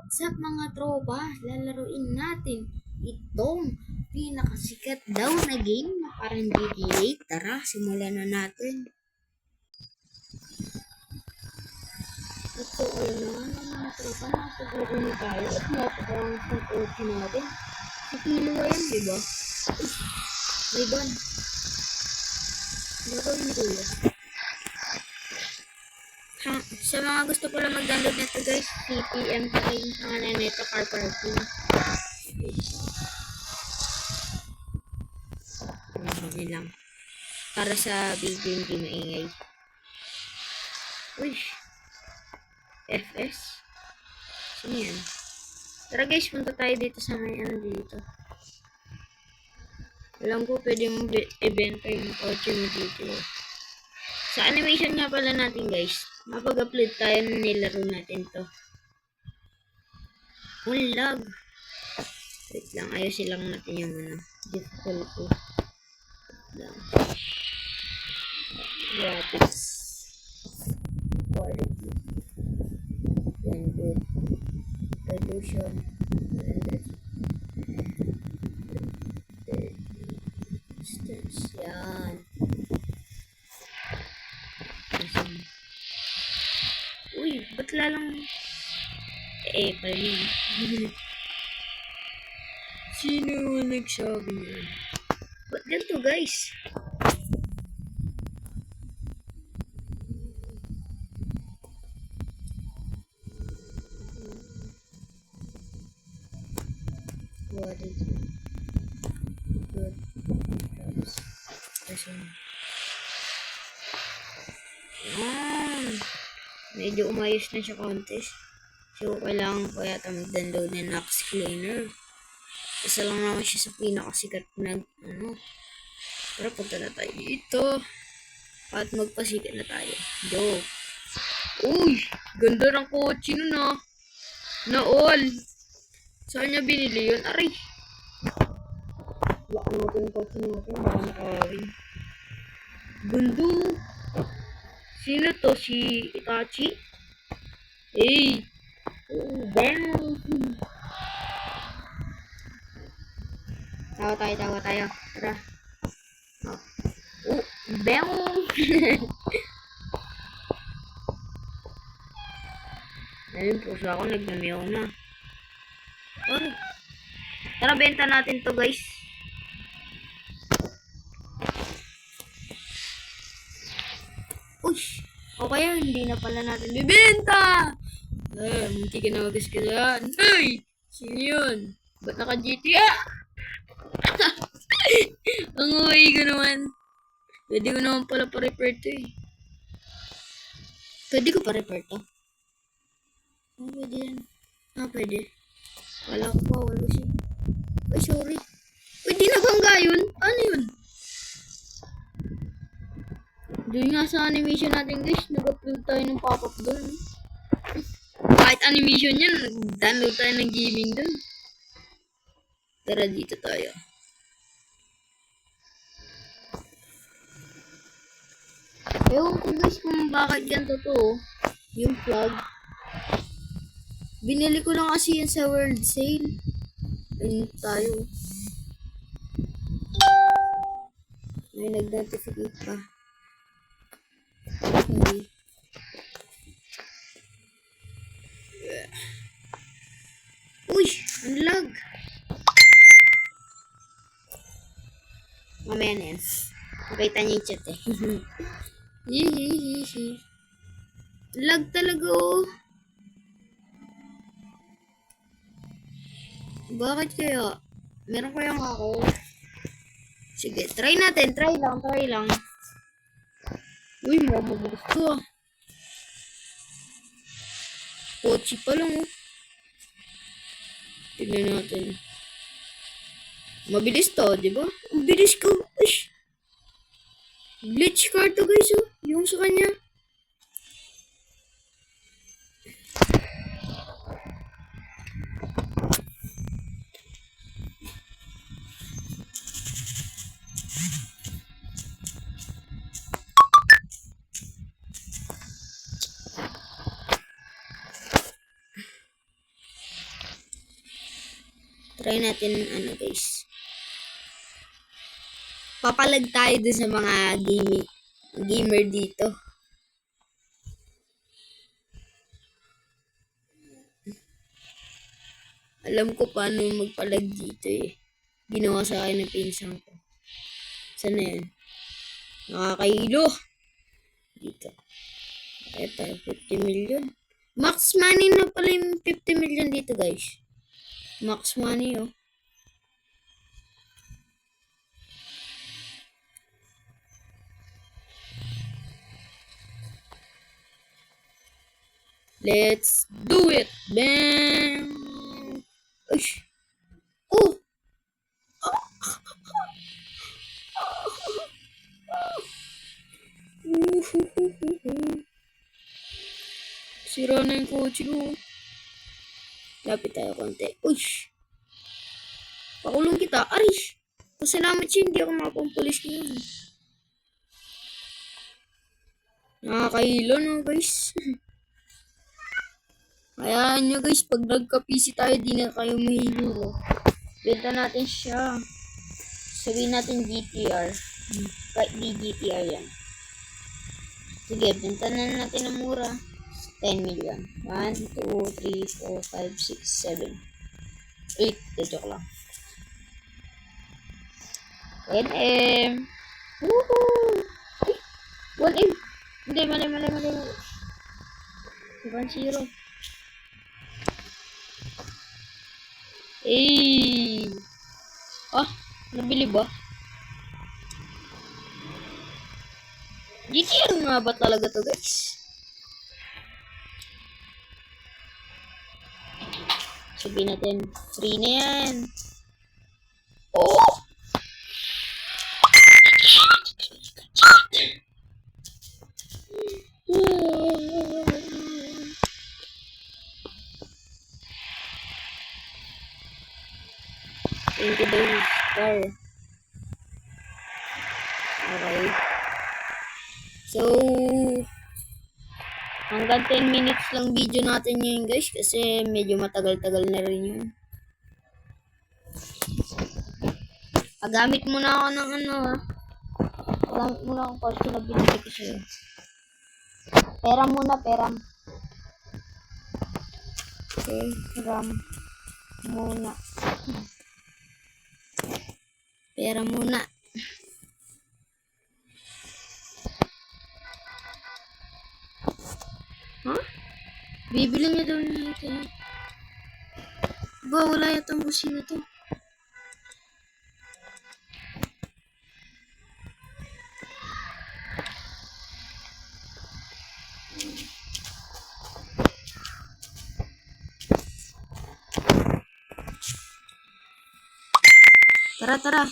Sa mga tropa, lalaruin natin itong pinakasikat daw na game na parang GTA. Tara, simulan na natin. Ito, alam na mga tropa, nakapaglaruin na tayo at napakarang sa OP natin. Si Kilo yan, diba? Ribbon. Laro ko yun. Sa mga gusto ko lang mag-download nito guys, CPM pa rin ang Neto Car Parking. Hindi lang. Para sa video hindi maingay. Uy! FS? Sino yan? Tara guys, punta tayo dito sa may ano dito. Alam ko pwede mong ibenta yung kotse mo dito. Sa animation nga pala natin guys, mapag-upload tayo na nilaro natin to. Lag. Wait lang, ayusin lang natin yung ano, difficulty. Lang. Graphics. Quality. Then good. Resolution. Distance. Yan. Uy, ba't lalang pala yun. Sino nagsabi niya? Ba't ganito guys? What is it? Good. Medyo umayos na siya contest. So, kailangan ko yata mag-download ng Nox Cleaner. Isa lang naman siya sa pinakasikat na ano. Pero punta na tayo dito. At magpasikat na tayo. Go. Uy! Ganda ng kotse nun ah. Na-all. Saan niya binili yun? Aray! Baka natin yung kotse natin. Baka nakawin. Gundo. Sino to? Si Itachi? Hey! Bang! Tawa tayo. Tara. Bang! Ayun, puso ako. Nagdamiyaw na. Oh. Tara, benta natin to guys. Uy! O kaya hindi na pala natin bibenta! Munti ka na magaskalan. Ay! Sino yun? Ba't naka-GTA? Ang uwi ko naman. Pwede ko naman pala pa-repair to eh. Pwede ko pa-repair to? Pwede yan. Pwede. Wala ko pa. Wala siya. Ay, sorry. Pwede na bangga yun? Ano yun? Doon nga sa animation natin guys, nag-upload tayo ng pop-up doon. Kahit animation yan, nag-download tayo ng gaming doon. Tara dito tayo. Ewan ko guys kung bakit ganito to. Yung plug. Binili ko lang kasi yan sa World Sale. Ayun tayo. May nag-notificate pa. Okay. Uy! Ang lag! Mamaya na yan. Makita niyo yung chat eh. Lag talaga oh. Bakit kaya? Meron kayang ako? Sige, try natin. Try lang. Uy, mabilis to ah. Kotse pa lang oh. Tignan natin. Mabilis to, di ba? Ang bilis ko. Ush. Glitch car to guys oh. Yung sa kanya. Try natin guys. Papalag tayo dun sa mga gamer dito. Alam ko paano magpalag dito eh. Ginawa sa akin ng pinsan ko. Saan na yan? Nakakailo. Dito. Ito, 50 million. Max money na pala yung 50 million dito guys. Max money oh. Let's do it! Bam! Ush! Oh! Sira na yung kotse ko. Lapit tayo konti. Ush! Pakulong kita. Arish! Pasalamat siya, hindi ako makapampulis ngayon. Nakakailo no guys. Hayaan nyo guys, pag nagka-PC tayo, di na kayo mahilo. Benta natin siya. Sabihin natin GTR. Kahit di GTR yan. Sige, benta na natin ng mura. 10 million. 1, 2, 3, 4, 5, 6, 7, 8. Joke lang. 1M. Woohoo! 1M. Hindi, mali. 1-0. Nabili ba? GTR nga ba talaga to guys? Sabihin natin, free na yan. Oh! Thank you days car. Okay. So, hanggang 10 minutes lang video natin ngayon guys kasi medyo matagal-tagal na rin yun. Pagamit muna ako ng pagamit muna akong kotse na binili ko sa'yo. Pera muna. Pera muna. Huh? Bibili niya daw nito. Ba, wala yatang busina to. Tara.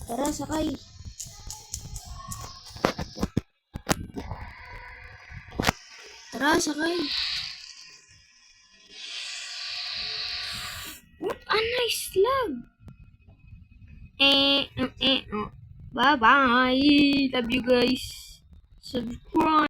Tara, sakay. What a nice log. Bye-bye. Love you guys. Subscribe.